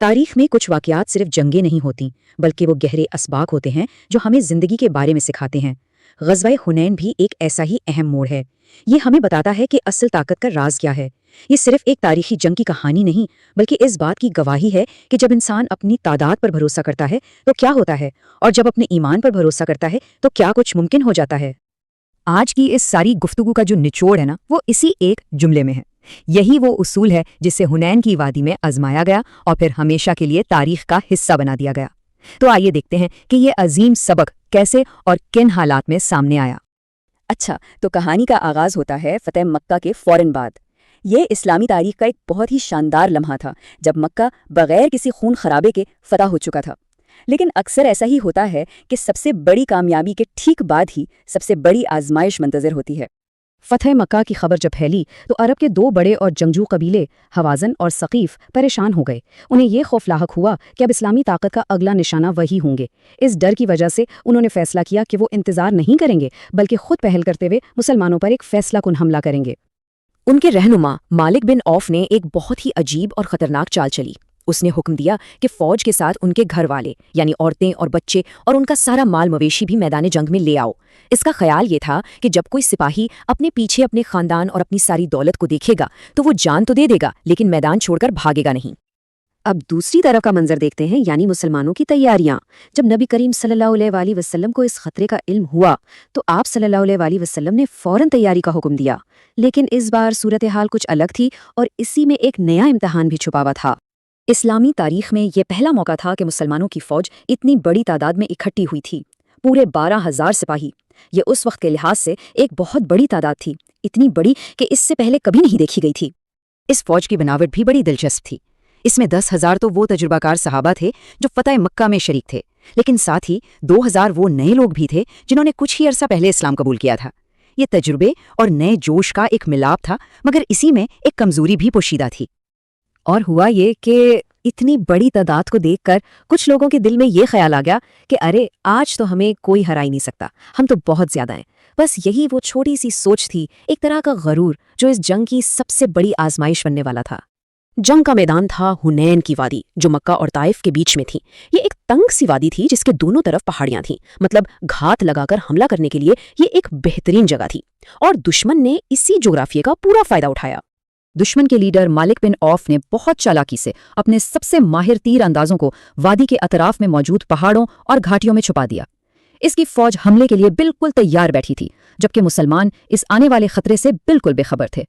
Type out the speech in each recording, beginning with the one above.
تاریخ میں کچھ واقعات صرف جنگیں نہیں ہوتی بلکہ وہ گہرے اسباق ہوتے ہیں جو ہمیں زندگی کے بارے میں سکھاتے ہیں۔ غزوہ حنین بھی ایک ایسا ہی اہم موڑ ہے۔ یہ ہمیں بتاتا ہے کہ اصل طاقت کا راز کیا ہے۔ یہ صرف ایک تاریخی جنگ کی کہانی نہیں بلکہ اس بات کی گواہی ہے کہ جب انسان اپنی تعداد پر بھروسہ کرتا ہے تو کیا ہوتا ہے، اور جب اپنے ایمان پر بھروسہ کرتا ہے تو کیا کچھ ممکن ہو جاتا ہے۔ آج کی اس ساری گفتگو کا جو نچوڑ ہے نا، وہ اسی ایک جملے میں ہے۔ یہی وہ اصول ہے جسے حنین کی وادی میں آزمایا گیا اور پھر ہمیشہ کے لیے تاریخ کا حصہ بنا دیا گیا۔ تو آئیے دیکھتے ہیں کہ یہ عظیم سبق کیسے اور کن حالات میں سامنے آیا۔ اچھا، تو کہانی کا آغاز ہوتا ہے فتح مکہ کے فوراً بعد۔ یہ اسلامی تاریخ کا ایک بہت ہی شاندار لمحہ تھا جب مکہ بغیر کسی خون خرابے کے فتح ہو چکا تھا۔ لیکن اکثر ایسا ہی ہوتا ہے کہ سب سے بڑی کامیابی کے ٹھیک بعد ہی سب سے بڑی آزمائش منتظر ہوتی ہے۔ فتح مکہ کی خبر جب پھیلی تو عرب کے دو بڑے اور جنگجو قبیلے حوازن اور ثقیف پریشان ہو گئے۔ انہیں یہ خوف لاحق ہوا کہ اب اسلامی طاقت کا اگلا نشانہ وہی ہوں گے۔ اس ڈر کی وجہ سے انہوں نے فیصلہ کیا کہ وہ انتظار نہیں کریں گے بلکہ خود پہل کرتے ہوئے مسلمانوں پر ایک فیصلہ کن حملہ کریں گے۔ ان کے رہنما مالک بن عوف نے ایک بہت ہی عجیب اور خطرناک چال چلی۔ اس نے حکم دیا کہ فوج کے ساتھ ان کے گھر والے یعنی عورتیں اور بچے اور ان کا سارا مال مویشی بھی میدان جنگ میں لے آؤ۔ اس کا خیال یہ تھا کہ جب کوئی سپاہی اپنے پیچھے اپنے خاندان اور اپنی ساری دولت کو دیکھے گا تو وہ جان تو دے دے گا لیکن میدان چھوڑ کر بھاگے گا نہیں۔ اب دوسری طرف کا منظر دیکھتے ہیں، یعنی مسلمانوں کی تیاریاں۔ جب نبی کریم صلی اللہ علیہ وآلہ وسلم کو اس خطرے کا علم ہوا تو آپ صلی اللہ علیہ وآلہ وسلم نے فوراً تیاری کا حکم دیا۔ لیکن اس بار صورتحال کچھ الگ تھی اور اسی میں ایک نیا امتحان بھی چھپا ہوا تھا۔ اسلامی تاریخ میں یہ پہلا موقع تھا کہ مسلمانوں کی فوج اتنی بڑی تعداد میں اکٹھی ہوئی تھی، پورے 12,000 سپاہی۔ یہ اس وقت کے لحاظ سے ایک بہت بڑی تعداد تھی، اتنی بڑی کہ اس سے پہلے کبھی نہیں دیکھی گئی تھی۔ اس فوج کی بناوٹ بھی بڑی دلچسپ تھی۔ اس میں 10,000 تو وہ تجربہ کار صحابہ تھے جو فتح مکہ میں شریک تھے، لیکن ساتھ ہی 2,000 وہ نئے لوگ بھی تھے جنہوں نے کچھ ہی عرصہ پہلے اسلام قبول کیا تھا۔ یہ تجربے اور نئے جوش کا ایک ملاپ تھا، مگر اسی میں ایک کمزوری بھی پوشیدہ تھی۔ اور ہوا یہ کہ اتنی بڑی تعداد کو دیکھ کر کچھ لوگوں کے دل میں یہ خیال آ گیا کہ ارے آج تو ہمیں کوئی ہرا ہی نہیں سکتا، ہم تو بہت زیادہ ہیں۔ بس یہی وہ چھوٹی سی سوچ تھی، ایک طرح کا غرور جو اس جنگ کی سب سے بڑی آزمائش بننے والا تھا۔ جنگ کا میدان تھا حنین کی وادی جو مکہ اور طائف کے بیچ میں تھی۔ یہ ایک تنگ سی وادی تھی جس کے دونوں طرف پہاڑیاں تھیں، مطلب گھات لگا کر حملہ کرنے کے لیے یہ ایک بہترین جگہ تھی، اور دشمن نے اسی جغرافیے کا پورا فائدہ اٹھایا۔ دشمن کے لیڈر مالک بن عوف نے بہت چالاکی سے اپنے سب سے ماہر تیر اندازوں کو وادی کے اطراف میں موجود پہاڑوں اور گھاٹیوں میں چھپا دیا۔ اس کی فوج حملے کے لیے بالکل تیار بیٹھی تھی، جبکہ مسلمان اس آنے والے خطرے سے بالکل بے خبر تھے۔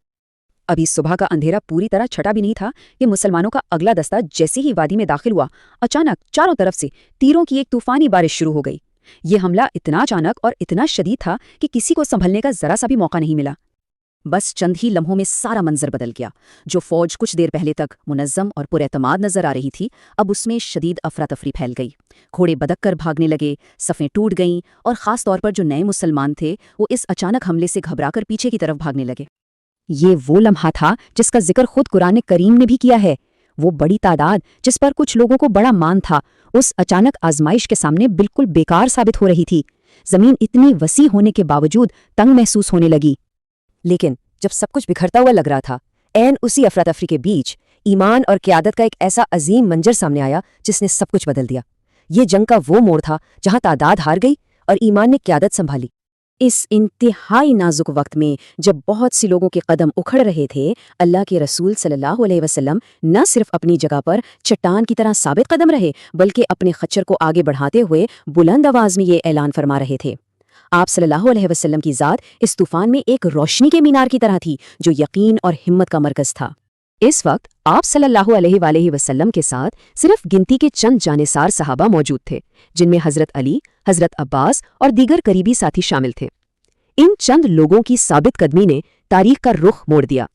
ابھی صبح کا اندھیرا پوری طرح چھٹا بھی نہیں تھا کہ مسلمانوں کا اگلا دستہ جیسے ہی وادی میں داخل ہوا، اچانک چاروں طرف سے تیروں کی ایک طوفانی بارش شروع ہو گئی۔ یہ حملہ اتنا اچانک اور اتنا شدید تھا کہ کسی کو سنبھلنے کا ذرا سا بھی موقع نہیں ملا۔ بس چند ہی لمحوں میں سارا منظر بدل گیا۔ جو فوج کچھ دیر پہلے تک منظم اور پر اعتماد نظر آ رہی تھی، اب اس میں شدید افراتفری پھیل گئی۔ گھوڑے بدک کر بھاگنے لگے، صفیں ٹوٹ گئیں، اور خاص طور پر جو نئے مسلمان تھے وہ اس اچانک حملے سے گھبرا کر پیچھے کی طرف بھاگنے لگے۔ یہ وہ لمحہ تھا جس کا ذکر خود قرآن کریم نے بھی کیا ہے۔ وہ بڑی تعداد جس پر کچھ لوگوں کو بڑا مان تھا، اس اچانک آزمائش کے سامنے بالکل بیکار ثابت ہو رہی تھی۔ زمین اتنی وسیع ہونے کے باوجود تنگ محسوس ہونے لگی۔ لیکن جب سب کچھ بکھرتا ہوا لگ رہا تھا، عین اسی افراتفری کے بیچ ایمان اور قیادت کا ایک ایسا عظیم منظر سامنے آیا جس نے سب کچھ بدل دیا۔ یہ جنگ کا وہ موڑ تھا جہاں تعداد ہار گئی اور ایمان نے قیادت سنبھالی۔ اس انتہائی نازک وقت میں جب بہت سی لوگوں کے قدم اکھڑ رہے تھے، اللہ کے رسول صلی اللہ علیہ وسلم نہ صرف اپنی جگہ پر چٹان کی طرح ثابت قدم رہے بلکہ اپنے خچر کو آگے بڑھاتے ہوئے بلند آواز میں یہ اعلان فرما رہے تھے۔ آپ صلی اللہ علیہ وسلم کی ذات اس طوفان میں ایک روشنی کے مینار کی طرح تھی جو یقین اور ہمت کا مرکز تھا۔ اس وقت آپ صلی اللہ علیہ وآلہ وسلم کے ساتھ صرف گنتی کے چند جانثار صحابہ موجود تھے، جن میں حضرت علی، حضرت عباس اور دیگر قریبی ساتھی شامل تھے۔ ان چند لوگوں کی ثابت قدمی نے تاریخ کا رخ موڑ دیا۔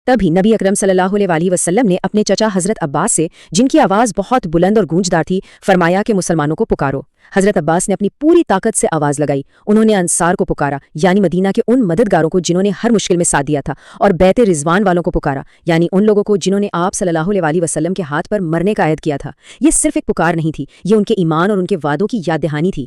تبھی نبی اکرم صلی اللہ علیہ وآلہ وسلم نے اپنے چچا حضرت عباس سے، جن کی آواز بہت بلند اور گونجدار تھی، فرمایا کہ مسلمانوں کو پکارو۔ حضرت عباس نے اپنی پوری طاقت سے آواز لگائی۔ انہوں نے انصار کو پکارا، یعنی مدینہ کے ان مددگاروں کو جنہوں نے ہر مشکل میں ساتھ دیا تھا، اور بیت رضوان والوں کو پکارا، یعنی ان لوگوں کو جنہوں نے آپ صلی اللہ علیہ وآلہ وسلم کے ہاتھ پر مرنے کا عہد کیا تھا۔ یہ صرف ایک پکار نہیں تھی، یہ ان کے ایمان اور ان کے وعدوں کی یاد دہانی تھی۔